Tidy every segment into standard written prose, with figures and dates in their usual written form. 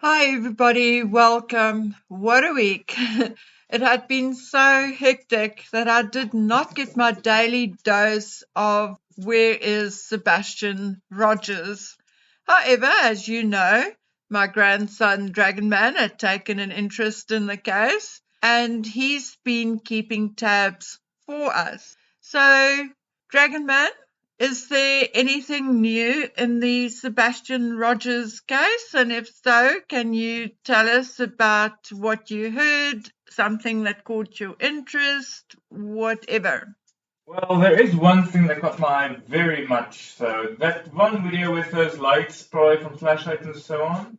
Hi, everybody. Welcome. What a week. It had been so hectic that I did not get my daily dose of Where is Sebastian Rogers. However, as you know, my grandson Dragonman had taken an interest in the case and he's been keeping tabs for us. So, Dragonman, is there anything new in the Sebastian Rogers case? And if so, can you tell us about what you heard, something that caught your interest, whatever? Well, there is one thing that caught my eye very much so. That one video with those lights, probably from flashlights and so on.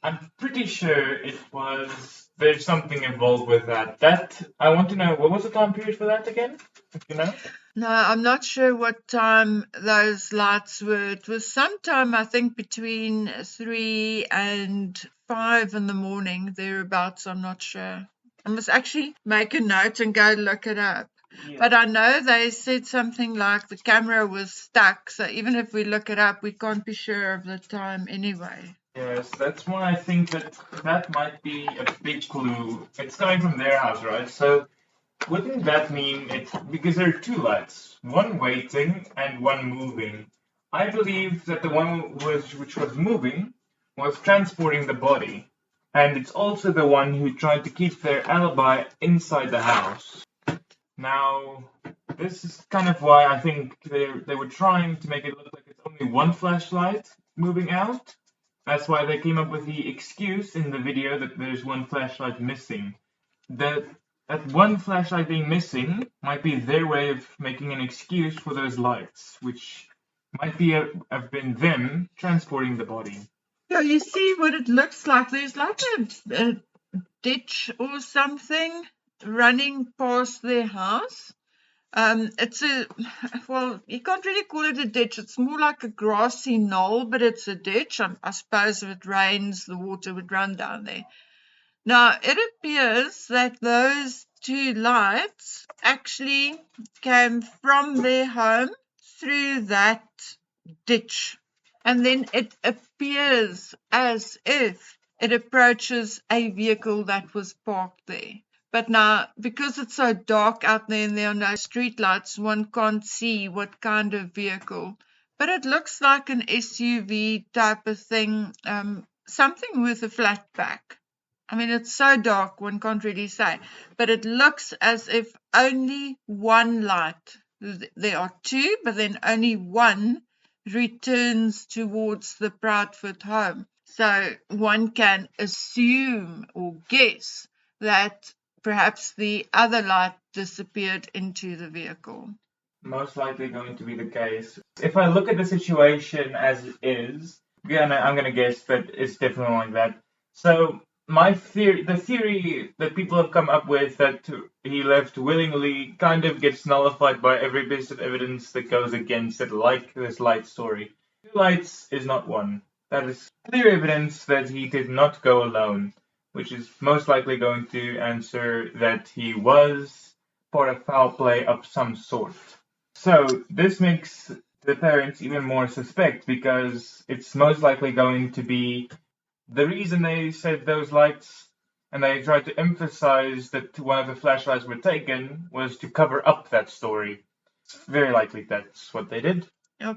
I'm pretty sure there's something involved with that. I want to know, what was the time period for that again? If you know? No, I'm not sure what time those lights were. It was sometime, I think, between 3 and 5 in the morning, thereabouts. I'm not sure. I must actually make a note and go look it up. Yeah. But I know they said something like the camera was stuck, so even if we look it up, we can't be sure of the time anyway. Yes, that's why I think that might be a big clue. It's coming from their house, right? So wouldn't that mean because there are two lights, one waiting and one moving? I believe that the one which was moving was transporting the body, and it's also the one who tried to keep their alibi inside the house. Now, this is kind of why I think they were trying to make it look like it's only one flashlight moving out. That's why they came up with the excuse in the video that there's one flashlight missing. That one flashlight being missing might be their way of making an excuse for those lights, which might have been them transporting the body. So you see what it looks like. There's like a ditch or something running past their house. Well, you can't really call it a ditch. It's more like a grassy knoll, but it's a ditch. I suppose if it rains, the water would run down there. Now, it appears that those two lights actually came from their home through that ditch. And then it appears as if it approaches a vehicle that was parked there. But now, because it's so dark out there and there are no street lights, one can't see what kind of vehicle. But it looks like an SUV type of thing, something with a flat back. I mean, it's so dark, one can't really say. But it looks as if only one light, there are two, but then only one returns towards the Proudfoot home. So one can assume or guess that perhaps the other light disappeared into the vehicle. Most likely going to be the case. If I look at the situation as it is, again, I'm going to guess that it's definitely like that. So the theory that people have come up with that he left willingly kind of gets nullified by every bit of evidence that goes against it, like this light story. Two lights is not one. That is clear evidence that he did not go alone, which is most likely going to answer that he was part of foul play of some sort. So this makes the parents even more suspect because it's most likely going to be the reason they said those lights and they tried to emphasize that one of the flashlights were taken was to cover up that story. It's very likely that's what they did.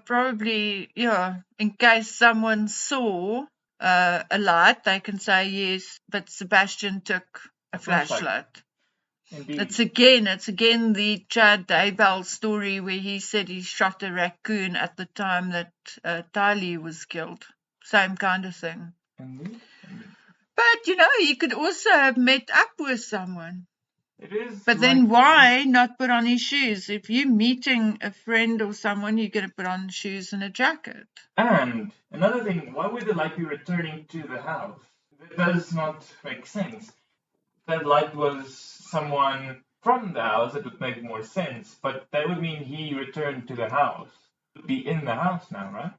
Probably, in case someone saw a light, they can say yes, but Sebastian took a flashlight. Indeed. It's again the Chad Daybell story where he said he shot a raccoon at the time that Tylee was killed. Same kind of thing. Indeed. But, he could also have met up with someone. It is. But then why not put on his shoes? If you're meeting a friend or someone, you're going to put on shoes and a jacket. And another thing, why would the light be returning to the house? That does not make sense. That light was someone from the house, it would make more sense. But that would mean he returned to the house. He would be in the house now, right?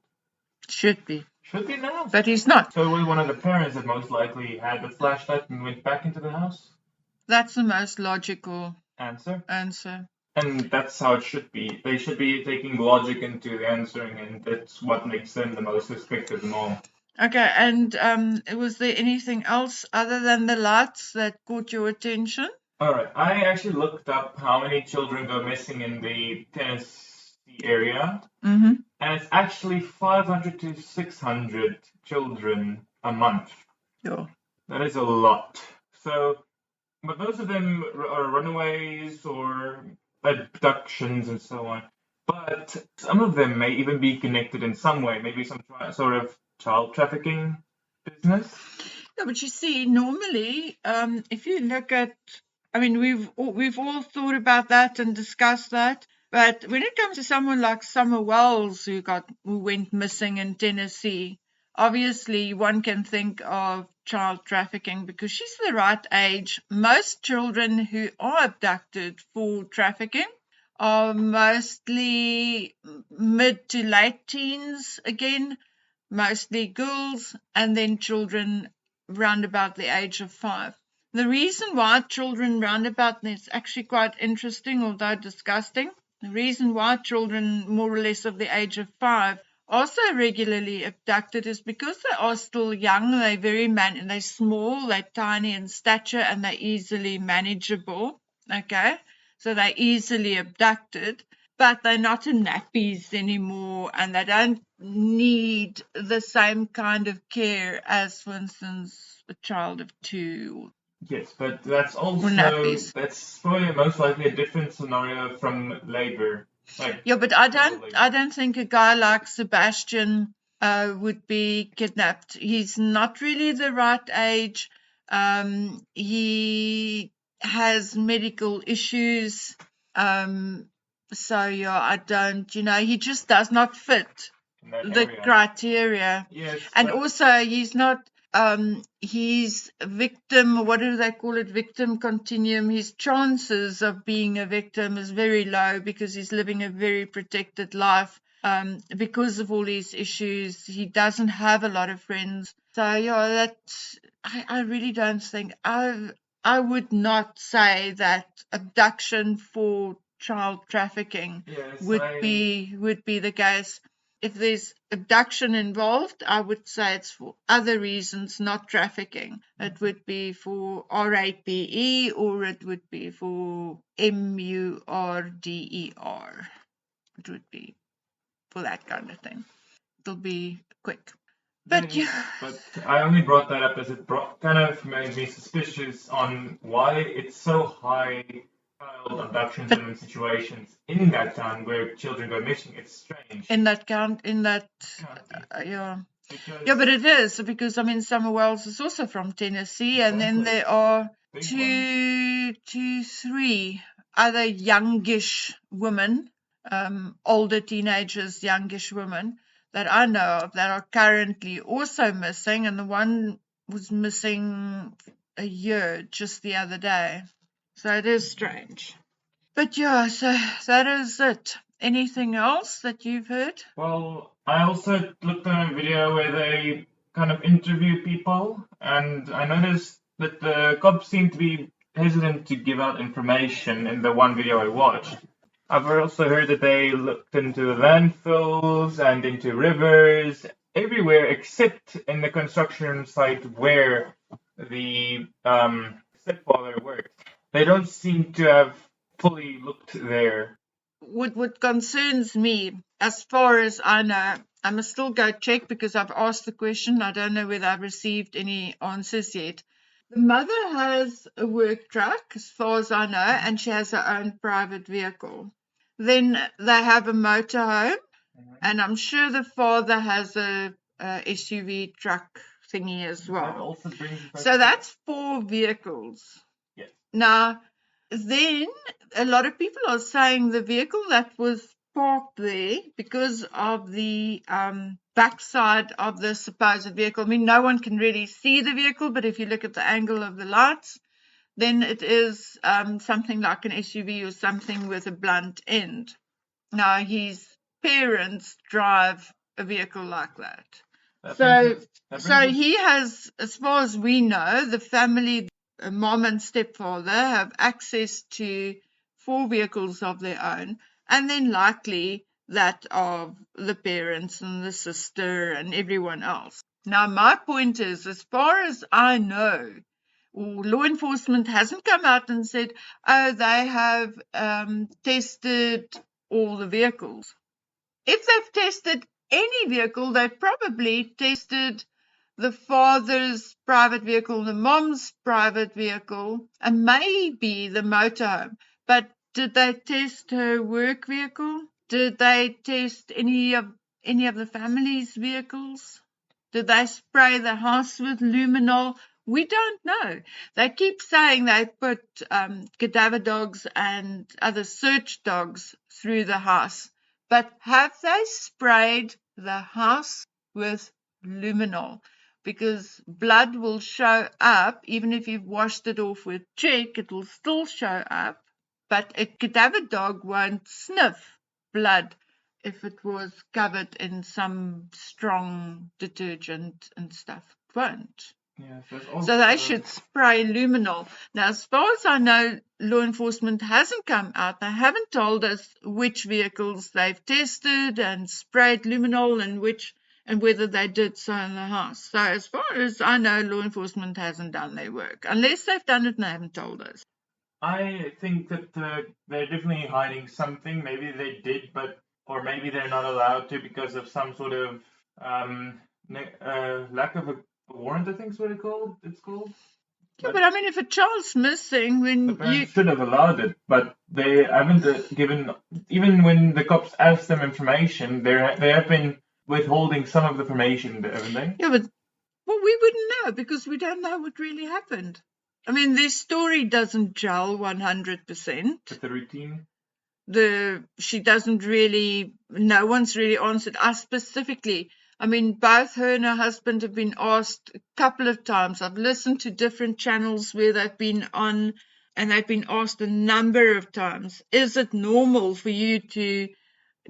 Should be. Should be in the house. But he's not. So it was one of the parents that most likely had the flashlight and went back into the house? That's the most logical answer. And that's how it should be. They should be taking logic into the answering, and that's what makes them the most suspect of them all. Okay, and was there anything else other than the lights that caught your attention? All right. I actually looked up how many children go missing in the Tennessee area, Mm-hmm. and it's actually 500 to 600 children a month. Yeah. That is a lot. So, but most of them are runaways or abductions and so on. But some of them may even be connected in some way, maybe some sort of child trafficking business. Yeah, but you see, normally, if you look at, I mean, we've all thought about that and discussed that. But when it comes to someone like Summer Wells, who went missing in Tennessee, obviously one can think of child trafficking because she's the right age. Most children who are abducted for trafficking are mostly mid to late teens again, mostly girls, and then children round about the age of 5. The reason why children round about, and it's actually quite interesting, although disgusting, the reason why children more or less of the age of 5 are so regularly abducted is because they are still young, they're small, they're tiny in stature, and they're easily manageable, okay? So they're easily abducted, but they're not in nappies anymore, and they don't need the same kind of care as, for instance, a child of 2 Yes, but that's or also nappies. that's probably most likely a different scenario from labor. Like Yeah, but I child labor. don't think a guy like Sebastian would be kidnapped. He's not really the right age. He has medical issues. So yeah, I don't, he just does not fit In that the area. criteria. Yes, And but also he's not he's victim, what do they call it, victim continuum. His chances of being a victim is very low because he's living a very protected life. Because of all these issues, he doesn't have a lot of friends. So yeah, I really don't think I would not say that abduction for child trafficking yes, would be the case. If there's abduction involved, I would say it's for other reasons, not trafficking. It would be for RAPE or it would be for MURDER. It would be for that kind of thing. It'll be quick. But then, yeah, but I only brought that up as it kind of made me suspicious on why it's so high child abductions but and situations in that town where children go missing. It's strange. in that County. yeah. Because Yeah, but it is because Summer Wells is also from Tennessee, and then exactly there are big ones. two, 3 other youngish women, older teenagers, youngish women that I know of that are currently also missing, and the one was missing a year just the other day. So it is strange. But yeah, so that is it. Anything else that you've heard? Well, I also looked at a video where they kind of interview people, and I noticed that the cops seem to be hesitant to give out information in the one video I watched. I've also heard that they looked into the landfills and into rivers, everywhere except in the construction site where the stepfather worked. They don't seem to have fully looked there. What concerns me, as far as I know, I must still go check because I've asked the question. I don't know whether I've received any answers yet. The mother has a work truck, as far as I know, and she has her own private vehicle. Then they have a motorhome, and I'm sure the father has a SUV truck thingy as That well. also brings So that's 4 vehicles. yes. Now, then a lot of people are saying the vehicle that was parked there because of the backside of the supposed vehicle. I mean, no one can really see the vehicle, but if you look at the angle of the lights, then it is something like an SUV or something with a blunt end. Now, his parents drive a vehicle like that. So he has, as far as we know, the family, mom and stepfather, have access to 4 vehicles of their own, and then likely that of the parents and the sister and everyone else. Now, my point is, as far as I know, law enforcement hasn't come out and said, oh, they have tested all the vehicles. If they've tested any vehicle, they've probably tested the father's private vehicle, the mom's private vehicle, and maybe the motorhome. But did they test her work vehicle? Did they test any of the family's vehicles? Did they spray the house with luminol? We don't know. They keep saying they put cadaver dogs and other search dogs through the house. But have they sprayed the house with luminol? Because blood will show up, even if you've washed it off with Check, it will still show up. But a cadaver dog won't sniff blood if it was covered in some strong detergent and stuff. It won't. Yes, So they should spray luminol. Now, as far as I know, law enforcement hasn't come out. They haven't told us which vehicles they've tested and sprayed luminol and whether they did so in the house. So as far as I know, law enforcement hasn't done their work, unless they've done it and they haven't told us. I think that they're definitely hiding something. Maybe they did, or maybe they're not allowed to because of some sort of lack of a warrant. I think is what it's called. Yeah, but I mean, if a child's missing, The when parents should have allowed it, but they haven't given. Even when the cops asked them information, they have been withholding some of the information, haven't they? Yeah, but well, we wouldn't know because we don't know what really happened. I mean, this story doesn't gel 100%. With the routine. She doesn't really, no one's really answered us specifically. I mean, both her and her husband have been asked a couple of times. I've listened to different channels where they've been on, and they've been asked a number of times, is it normal for you to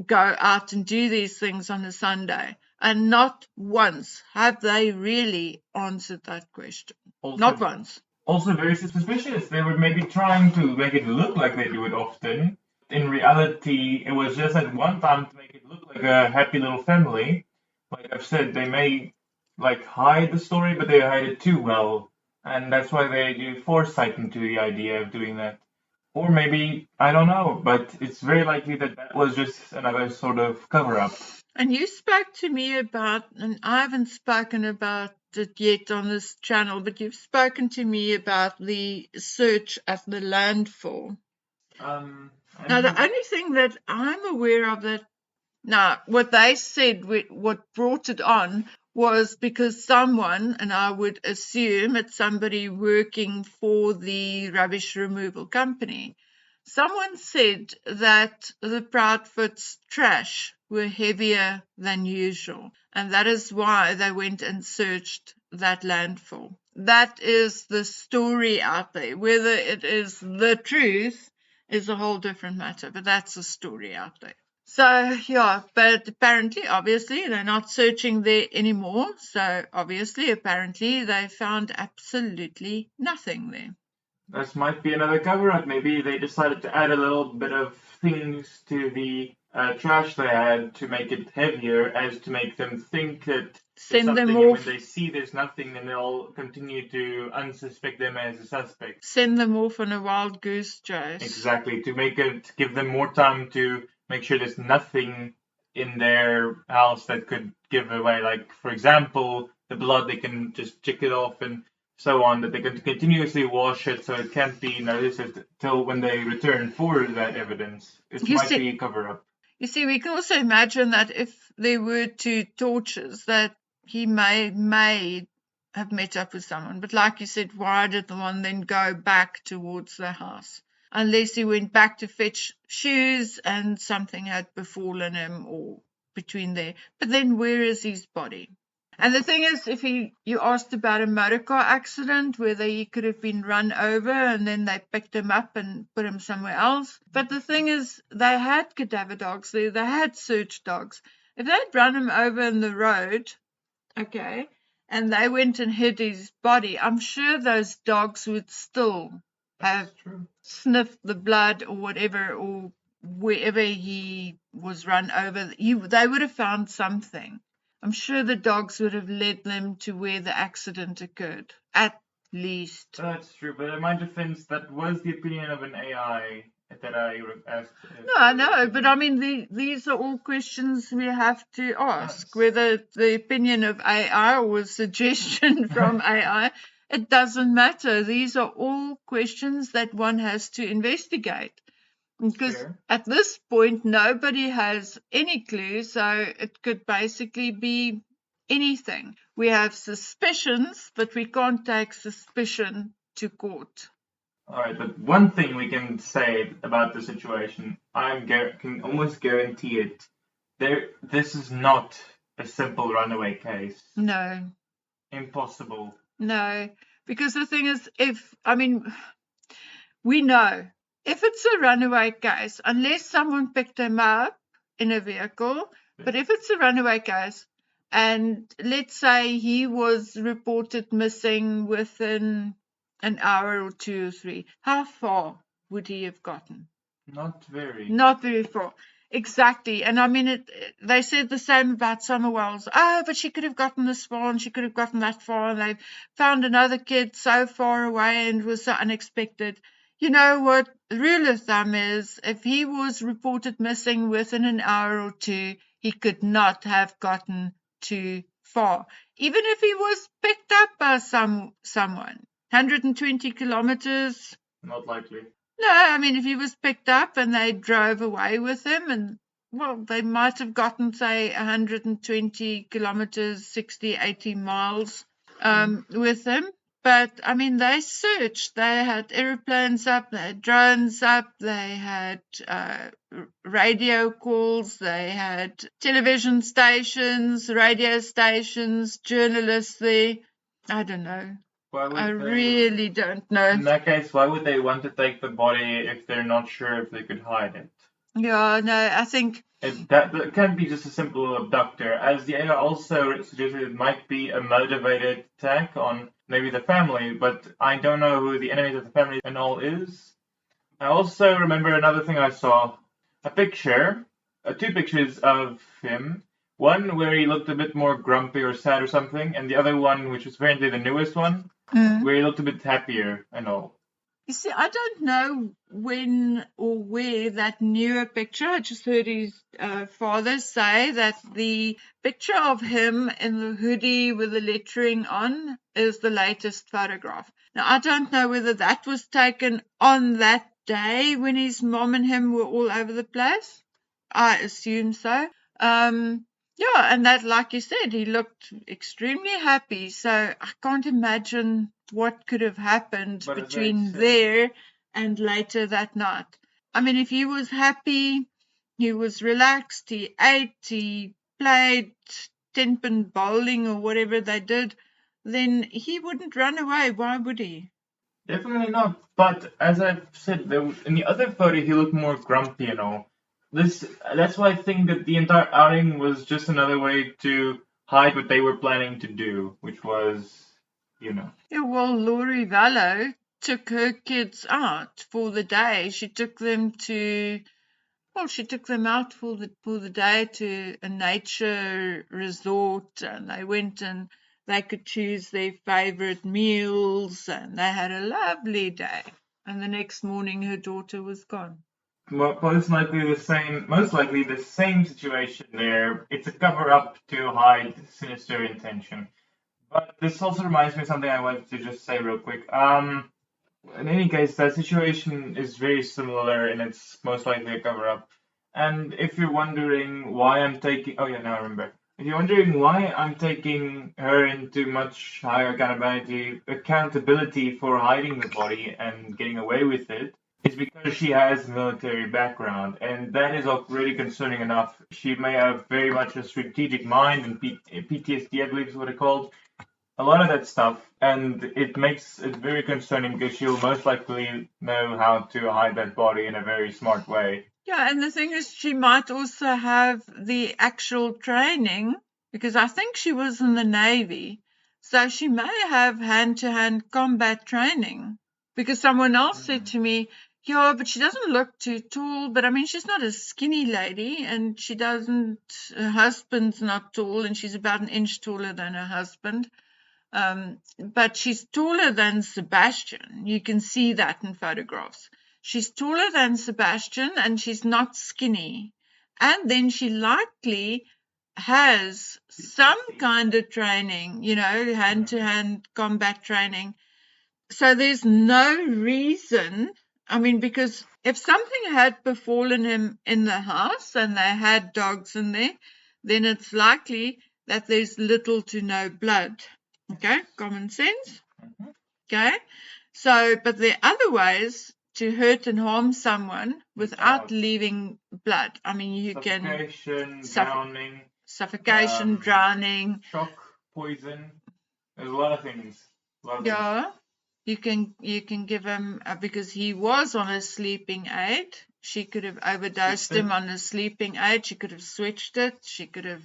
go out and do these things on a Sunday? And not once have they really answered that question. Not once. Also very suspicious. They were maybe trying to make it look like they do it often. In reality, it was just at one time to make it look like a happy little family. Like I've said, they may hide the story, but they hide it too well. And that's why they do foresight into the idea of doing that. Or maybe, I don't know, but it's very likely that that was just another sort of cover-up. And you spoke to me about, and I haven't spoken about it yet on this channel, but you've spoken to me about the search at the landfill. Now, the only thing that I'm aware of what they said, what brought it on was because someone, and I would assume it's somebody working for the rubbish removal company, someone said that the Proudfoot's trash were heavier than usual, and that is why they went and searched that landfill. That is the story out there. Whether it is the truth is a whole different matter, but that's the story out there. So, yeah, but apparently, obviously, they're not searching there anymore. So, obviously, apparently, they found absolutely nothing there. This might be another cover-up. Maybe they decided to add a little bit of things to the trash they had to make it heavier, as to make them think that there's something. And when they see there's nothing, then they'll continue to unsuspect them as a suspect. Send them off on a wild goose chase. Exactly, to give them more time to make sure there's nothing in their house that could give away. Like, for example, the blood, they can just check it off and so on, that they can continuously wash it so it can't be noticed till when they return for that evidence. It might be a cover-up. You see, we can also imagine that if there were two torches, that he may have met up with someone. But like you said, why did the one then go back towards the house? Unless he went back to fetch shoes and something had befallen him or between there. But then where is his body? And the thing is, if you asked about a motor car accident, whether he could have been run over and then they picked him up and put him somewhere else. But the thing is, they had cadaver dogs there, they had search dogs. If they'd run him over in the road, okay, and they went and hid his body, I'm sure those dogs would still have sniffed the blood or whatever, or wherever he was run over. They would have found something. I'm sure the dogs would have led them to where the accident occurred, at least. That's true, but in my defense, that was the opinion of an AI that I asked. No, I know, but I mean, these are all questions we have to ask. Yes. Whether it's the opinion of AI or a suggestion from AI, it doesn't matter. These are all questions that one has to investigate. Because Fair. at this point, nobody has any clue, so it could basically be anything. We have suspicions, but we can't take suspicion to court. All right, but one thing we can say about the situation, can almost guarantee it. This is not a simple runaway case. No, Impossible. no. Because the thing is, we know if it's a runaway case, unless someone picked him up in a vehicle, but if it's a runaway case, and let's say he was reported missing within an hour or 2 or 3, how far would he have gotten? Not very. Not very far. Exactly. And I mean, they said the same about Summer Wells. Oh, but she could have gotten this far and she could have gotten that far. And they found another kid so far away and it was so unexpected. You know what? The rule of thumb is if he was reported missing within an hour or 2, he could not have gotten too far. Even if he was picked up by someone. 120 kilometers. Not likely. No, I mean, if he was picked up and they drove away with him, and well, they might have gotten, say, 120 kilometers, 60, 80 miles with him. But I mean, they searched. They had airplanes up, they had drones up, they had radio calls, they had television stations, radio stations, journalists there. I don't know. I really don't know. In that case, why would they want to take the body if they're not sure if they could hide it? Yeah, no, I think that can't be just a simple abductor. As the AI also suggested, it might be a motivated attack on maybe the family, but I don't know who the enemies of the family and all is. I also remember another thing I saw, a picture, 2 pictures of him. One where he looked a bit more grumpy or sad or something, and the other one, which was apparently the newest one, where he looked a bit happier and all. You see, I don't know when or where that newer picture. I just heard his father say that the picture of him in the hoodie with the lettering on is the latest photograph. Now, I don't know whether that was taken on that day when his mom and him were all over the place. I assume so. Yeah, and that, like you said, he looked extremely happy. So I can't imagine what could have happened between there and later that night. I mean, if he was happy, he was relaxed, he ate, he played 10-pin bowling or whatever they did, then he wouldn't run away. Why would he? Definitely not. But as I've said, in the other photo, he looked more grumpy and all. That's why I think that the entire outing was just another way to hide what they were planning to do, which was, Yeah, well, Laurie Vallow took her kids out for the day. She took them out for the day to a nature resort, and they went and they could choose their favorite meals, and they had a lovely day. And the next morning, her daughter was gone. Most likely the same situation there. It's a cover-up to hide sinister intention. But this also reminds me of something I wanted to just say real quick. In any case, that situation is very similar, and it's most likely a cover-up. And if you're wondering why I'm taking, oh yeah, now I remember. If you're wondering why I'm taking her into much higher accountability for hiding the body and getting away with it, it's because she has military background, and that is already concerning enough. She may have very much a strategic mind, and PTSD, I believe is what it's called. A lot of that stuff, and it makes it very concerning because she'll most likely know how to hide that body in a very smart way. Yeah, and the thing is, she might also have the actual training, because I think she was in the Navy, so she may have hand-to-hand combat training. Because someone else said to me, Yeah, but she doesn't look too tall. But I mean, she's not a skinny lady, and she doesn't. Her husband's not tall, and she's about an inch taller than her husband. But she's taller than Sebastian. You can see that in photographs. She's taller than Sebastian, and she's not skinny. And then she likely has some kind of training, hand-to-hand combat training. So there's no reason, I mean, because if something had befallen him in the house and they had dogs in there, then it's likely that there's little to no blood. Okay, common sense. Okay, so, but there are other ways to hurt and harm someone without leaving blood. I mean, you Suffocation, can suffocation, drowning, shock, poison. There's a lot of things. Yeah. You can give him, because he was on a sleeping aid. She could have overdosed him on a sleeping aid. She could have switched it. She could have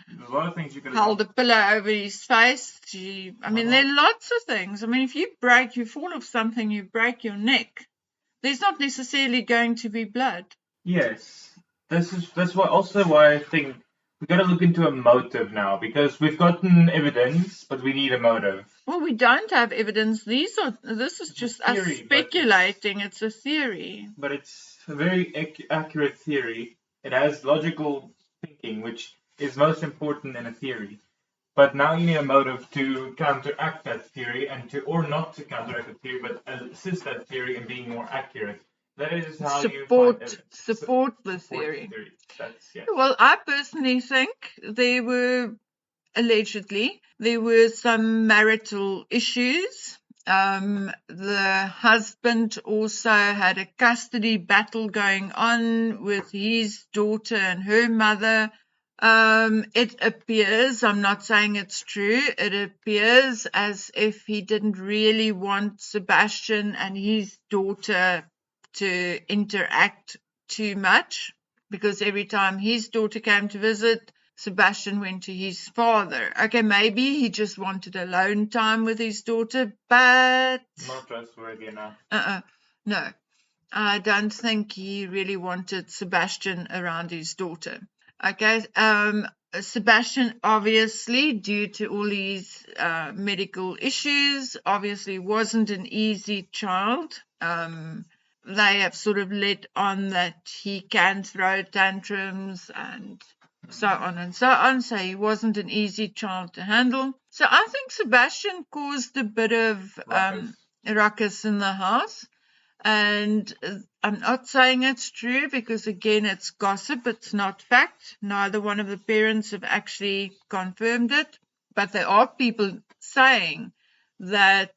There's a lot of things you could have held a pillow over his face. I mean, there are lots of things. I mean, if you fall off something, you break your neck. There's not necessarily going to be blood. Yes, that's why I think we got to look into a motive now, because we've gotten evidence, but we need a motive. Well, we don't have evidence. This is just us speculating. It's a theory. But it's a very accurate theory. It has logical thinking, which is most important in a theory. But now you need a motive to counteract that theory, or not to counteract the theory, but assist that theory in being more accurate. That is how you support the theory. That's, yeah. Well, I personally think allegedly there were some marital issues. The husband also had a custody battle going on with his daughter and her mother. It appears, I'm not saying it's true, it appears as if he didn't really want Sebastian and his daughter to interact too much, because every time his daughter came to visit, Sebastian went to his father. Okay, maybe he just wanted alone time with his daughter, but not trustworthy enough. No, I don't think he really wanted Sebastian around his daughter. Okay, Sebastian, obviously, due to all these medical issues, obviously wasn't an easy child. They have sort of let on that he can throw tantrums and so on and so on. So he wasn't an easy child to handle. So I think Sebastian caused a bit of ruckus in the house. And I'm not saying it's true, because again, it's gossip, it's not fact. Neither one of the parents have actually confirmed it, but there are people saying that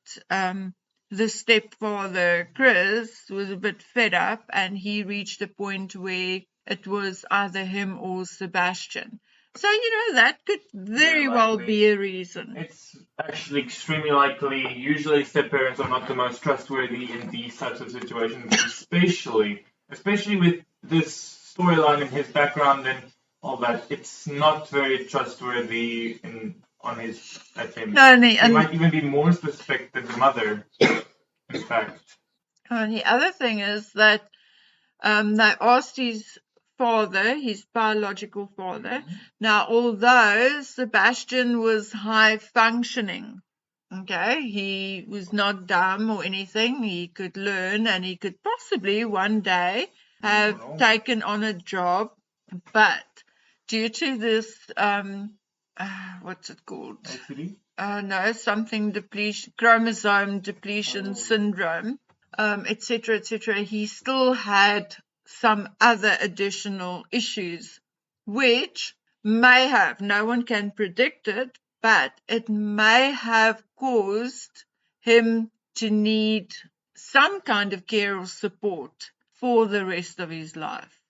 the stepfather, Chris, was a bit fed up, and he reached a point where it was either him or Sebastian. So, that could very well be a reason. It's actually extremely likely. Usually step-parents are not the most trustworthy in these types of situations, especially with this storyline in his background and all that. It's not very trustworthy on his, I think. No, he might even be more suspect than the mother, in fact. And the other thing is that they asked his father, his biological father. Mm-hmm. Now, although Sebastian was high functioning, okay, he was not dumb or anything, he could learn, and he could possibly one day have taken on a job, but due to this, what's it called? No, something depletion, chromosome depletion syndrome, etc., etc. He still had some other additional issues, which may have, no one can predict it, but it may have caused him to need some kind of care or support for the rest of his life.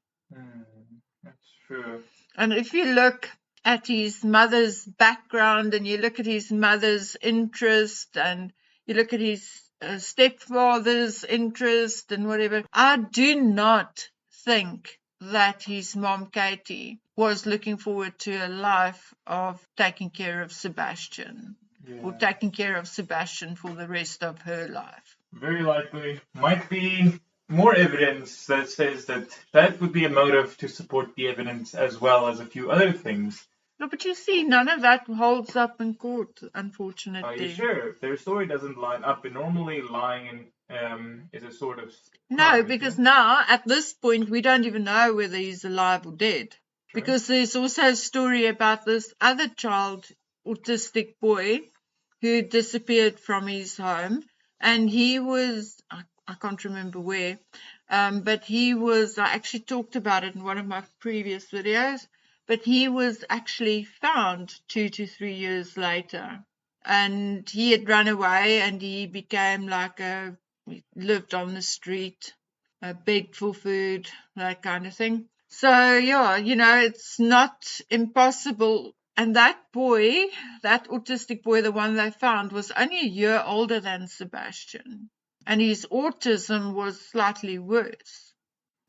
That's true. And if you look at his mother's background, and you look at his mother's interest, and you look at his stepfather's interest and whatever, I do not think that his mom, Katie, was looking forward to a life of taking care of Sebastian, or taking care of Sebastian for the rest of her life. Very likely. Might be more evidence that says that that would be a motive to support the evidence as well as a few other things. No, but you see, none of that holds up in court, Are you unfortunately. sure? If their story doesn't line up, and normally lying is a sort of No, crime, because isn't it? now, at this point, we don't even know whether he's alive or dead. True. Because there's also a story about this other child, autistic boy, who disappeared from his home. And he was, I can't remember where, but he was, I actually talked about it in one of my previous videos, but he was actually found 2 to 3 years later. And he had run away and he became like lived on the street, begged for food, that kind of thing. So, yeah, it's not impossible. And that boy, that autistic boy, the one they found, was only a year older than Sebastian. And his autism was slightly worse.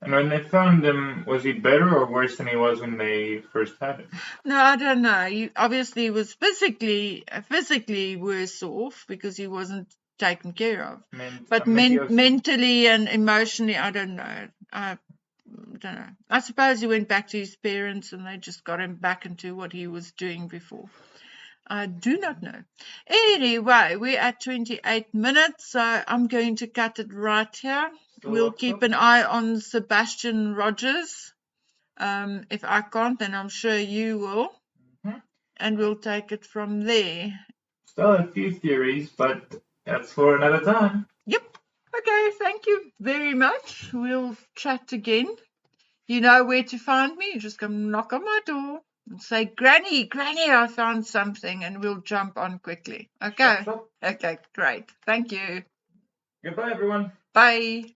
And when they found him, was he better or worse than he was when they first had him? No, I don't know. He obviously was physically worse off because he wasn't taken care of. But mentally and emotionally, I don't know. I don't know. I suppose he went back to his parents and they just got him back into what he was doing before. I do not know. Anyway, we're at 28 minutes, so I'm going to cut it right here. We'll keep an eye on Sebastian Rogers. If I can't, then I'm sure you will. Mm-hmm. And we'll take it from there. Still a few theories, but that's for another time. Yep. Okay, thank you very much. We'll chat again. You know where to find me. You just come knock on my door and say, Granny, I found something, and we'll jump on quickly. Okay? Stop. Okay, great. Thank you. Goodbye, everyone. Bye.